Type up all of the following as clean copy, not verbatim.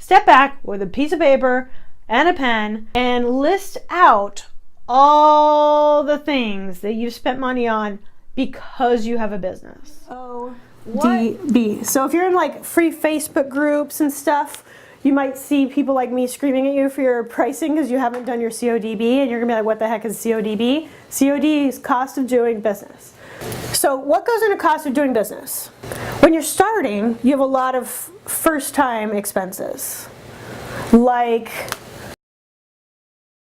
step back with a piece of paper and a pen and list out all the things that you've spent money on because you have a business. CODB. So if you're in like free Facebook groups and stuff, you might see people like me screaming at you for your pricing because you haven't done your CODB, and you're gonna be like, what the heck is CODB? COD is cost of doing business. So what goes into cost of doing business? When you're starting, you have a lot of first-time expenses, like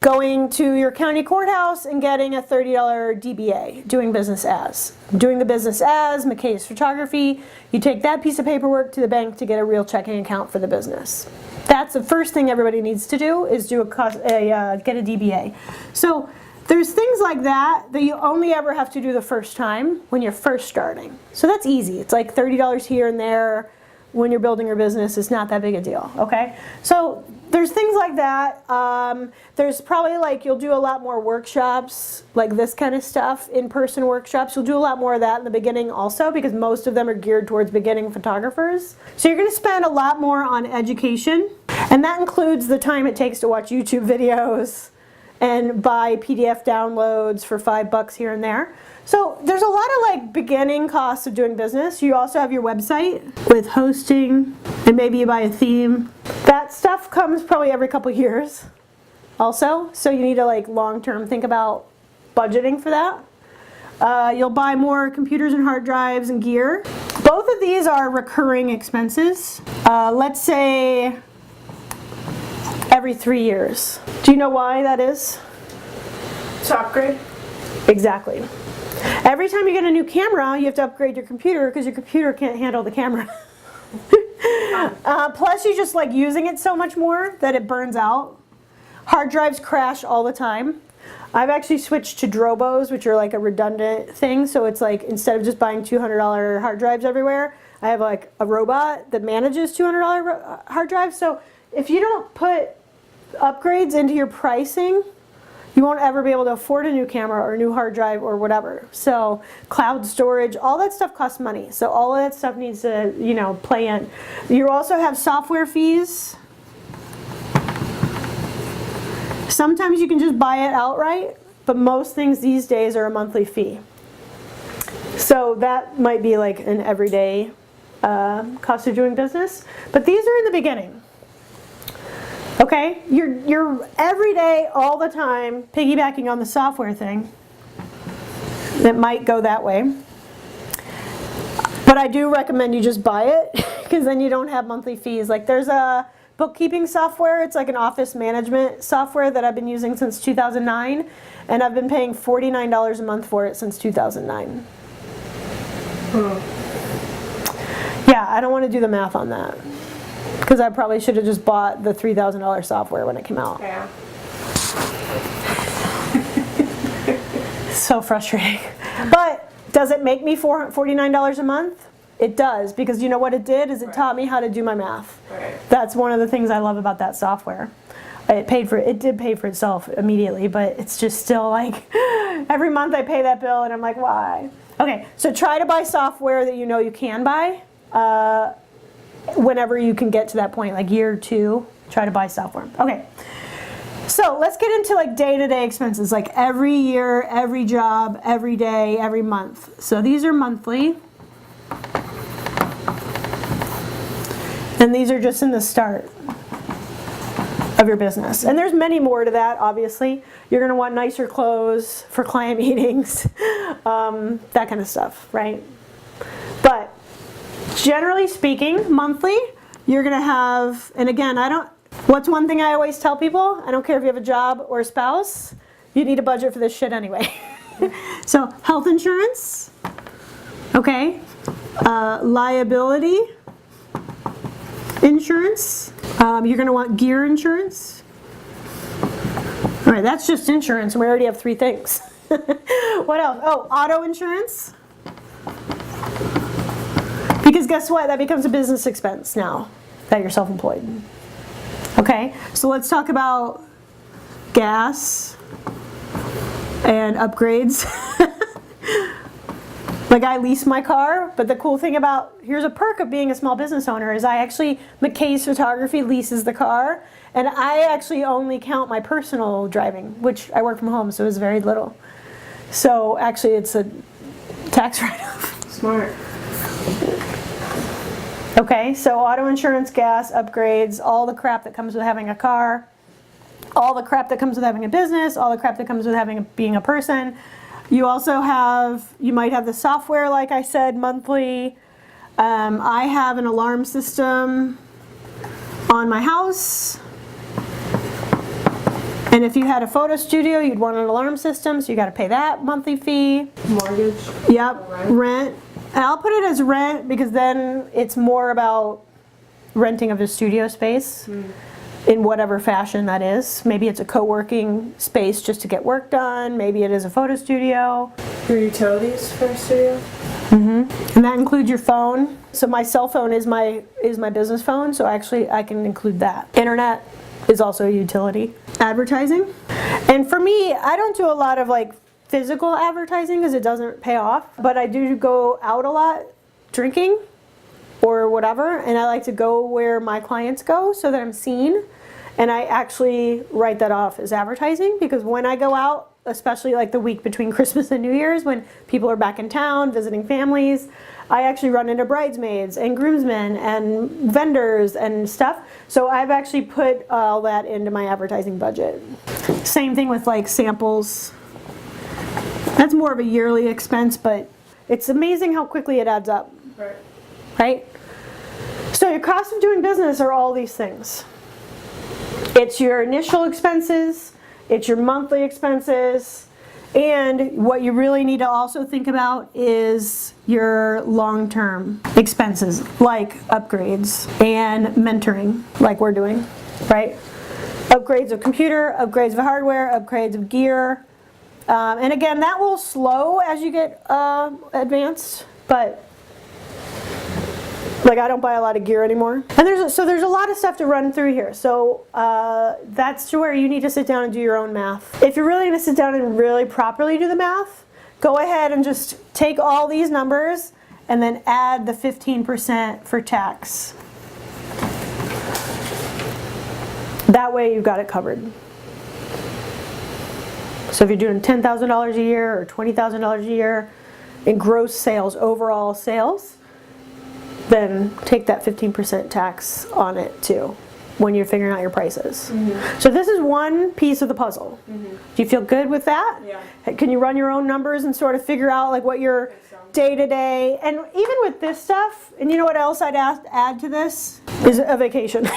going to your county courthouse and getting a $30 DBA, doing business as. Doing the business as McKay's Photography, you take that piece of paperwork to the bank to get a real checking account for the business. That's the first thing everybody needs to do, is do get a DBA. So there's things like that that you only ever have to do the first time when you're first starting. So that's easy. It's like $30 here and there. When you're building your business, it's not that big a deal, okay? So there's things like that. There's probably like, you'll do a lot more workshops, like this kind of stuff, in-person workshops. You'll do a lot more of that in the beginning also, because most of them are geared towards beginning photographers. So you're gonna spend a lot more on education, and that includes the time it takes to watch YouTube videos and buy PDF downloads for $5 here and there. So there's a lot of like beginning costs of doing business. You also have your website with hosting, and maybe you buy a theme. That stuff comes probably every couple years also. So you need to like long-term think about budgeting for that. You'll buy more computers and hard drives and gear. Both of these are recurring expenses. Let's say every 3 years. Do you know why that is? To upgrade? Exactly. Every time you get a new camera, you have to upgrade your computer because your computer can't handle the camera. Plus you just like using it so much more that it burns out. Hard drives crash all the time. I've actually switched to Drobos, which are like a redundant thing. So it's like, instead of just buying $200 hard drives everywhere, I have like a robot that manages $200 hard drives. So if you don't put upgrades into your pricing, you won't ever be able to afford a new camera or a new hard drive or whatever. So cloud storage, all that stuff costs money. So all of that stuff needs to, you know, play in. You also have software fees. Sometimes you can just buy it outright, but most things these days are a monthly fee. So that might be like an everyday cost of doing business. But these are in the beginning. Okay, you're every day, all the time, piggybacking on the software thing. That might go that way. But I do recommend you just buy it, because then you don't have monthly fees. Like there's a bookkeeping software, it's like an office management software that I've been using since 2009, and I've been paying $49 a month for it since 2009. Yeah, I don't want to do the math on that. Because I probably should have just bought the $3,000 software when it came out. Yeah. So frustrating. But does it make me $49 a month? It does, because you know what it did is it taught me how to do my math. Right. That's one of the things I love about that software. It did pay for itself immediately, but it's just still like every month I pay that bill and I'm like, why? Okay, so try to buy software that you know you can buy. Whenever you can get to that point, like year 2, try to buy software. Okay, so let's get into like day-to-day expenses, like every year, every job, every day, every month. So these are monthly, and these are just in the start of your business. And there's many more to that, obviously. You're gonna want nicer clothes for client meetings, that kind of stuff, right? But generally speaking, monthly, you're gonna have, and again, what's one thing I always tell people? I don't care if you have a job or a spouse, you need a budget for this shit anyway. So health insurance, okay, liability insurance, you're gonna want gear insurance. All right, that's just insurance, and we already have 3 things. What else? Oh, auto insurance. Because guess what? That becomes a business expense now that you're self-employed. Okay, so let's talk about gas and upgrades. Like I lease my car, but the cool thing about, here's a perk of being a small business owner is McKay's Photography leases the car, and I actually only count my personal driving, which I work from home, so it's very little. So actually it's a tax write-off. Smart. Okay, so auto insurance, gas, upgrades, all the crap that comes with having a car, all the crap that comes with having a business, all the crap that comes with being a person. You also you might have the software, like I said, monthly. I have an alarm system on my house. And if you had a photo studio, you'd want an alarm system, so you got to pay that monthly fee. Mortgage. Yep, rent. And I'll put it as rent because then it's more about renting of a studio space. In whatever fashion that is. Maybe it's a co-working space just to get work done. Maybe it is a photo studio. Your utilities for a studio? And that includes your phone. So my cell phone is my business phone, so actually I can include that. Internet is also a utility. Advertising. And for me, I don't do a lot of like physical advertising because it doesn't pay off, but I do go out a lot drinking or whatever, and I like to go where my clients go so that I'm seen, and I actually write that off as advertising because when I go out, especially like the week between Christmas and New Year's when people are back in town visiting families, I actually run into bridesmaids and groomsmen and vendors and stuff, so I've actually put all that into my advertising budget. Same thing with like samples. That's more of a yearly expense, but it's amazing how quickly it adds up. Right? So your cost of doing business are all these things. It's your initial expenses, it's your monthly expenses, and what you really need to also think about is your long-term expenses, like upgrades and mentoring, like we're doing, right? Upgrades of computer, upgrades of hardware, upgrades of gear. And again, that will slow as you get advanced, but like I don't buy a lot of gear anymore. And there's a lot of stuff to run through here. So that's where you need to sit down and do your own math. If you're really going to sit down and really properly do the math, go ahead and just take all these numbers and then add the 15% for tax. That way you've got it covered. So if you're doing $10,000 a year or $20,000 a year in gross sales, overall sales, then take that 15% tax on it too when you're figuring out your prices. So this is one piece of the puzzle. Do you feel good with that? Yeah. Can you run your own numbers and sort of figure out like what your day-to-day, and even with this stuff, and you know what else I'd add to this? Is a vacation.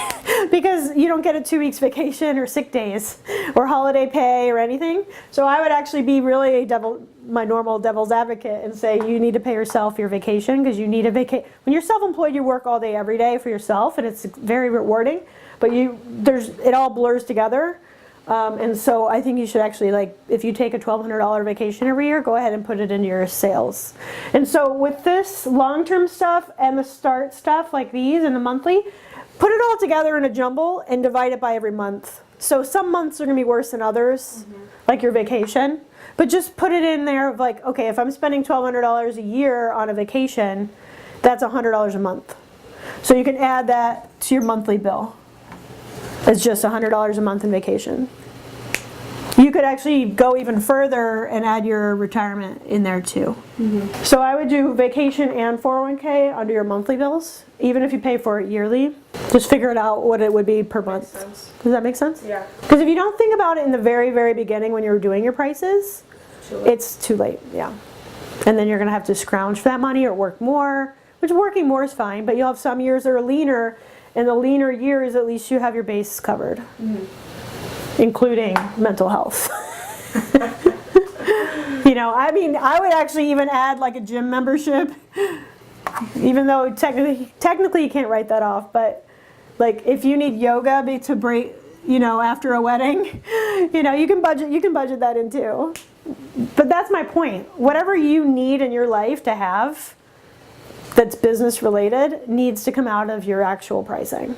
Because you don't get a 2 weeks vacation or sick days or holiday pay or anything. So I would actually be really my normal devil's advocate and say you need to pay yourself your vacation because you need a vacation. When you're self-employed, you work all day every day for yourself and it's very rewarding, but it all blurs together. And so I think you should actually, like, if you take a $1,200 vacation every year, go ahead and put it into your sales. And so with this long-term stuff and the start stuff like these and the monthly, put it all together in a jumble and divide it by every month. So some months are going to be worse than others, like your vacation. But just put it in there of like, okay, if I'm spending $1,200 a year on a vacation, that's $100 a month. So you can add that to your monthly bill. It's just $100 a month in vacation. You could actually go even further and add your retirement in there too. So I would do vacation and 401k under your monthly bills, even if you pay for it yearly. Just figure it out what it would be per month. Does that make sense? Yeah. Because if you don't think about it in the very, very beginning when you're doing your prices, it's too late. Yeah. And then you're going to have to scrounge for that money or work more, which working more is fine, but you'll have some years that are leaner. In the leaner years, at least you have your base covered, including mental health. You know, I mean, I would actually even add like a gym membership, even though technically you can't write that off. But like, if you need yoga to break, you know, after a wedding, you know, you can budget that in too. But that's my point. Whatever you need in your life to have that's business related needs to come out of your actual pricing.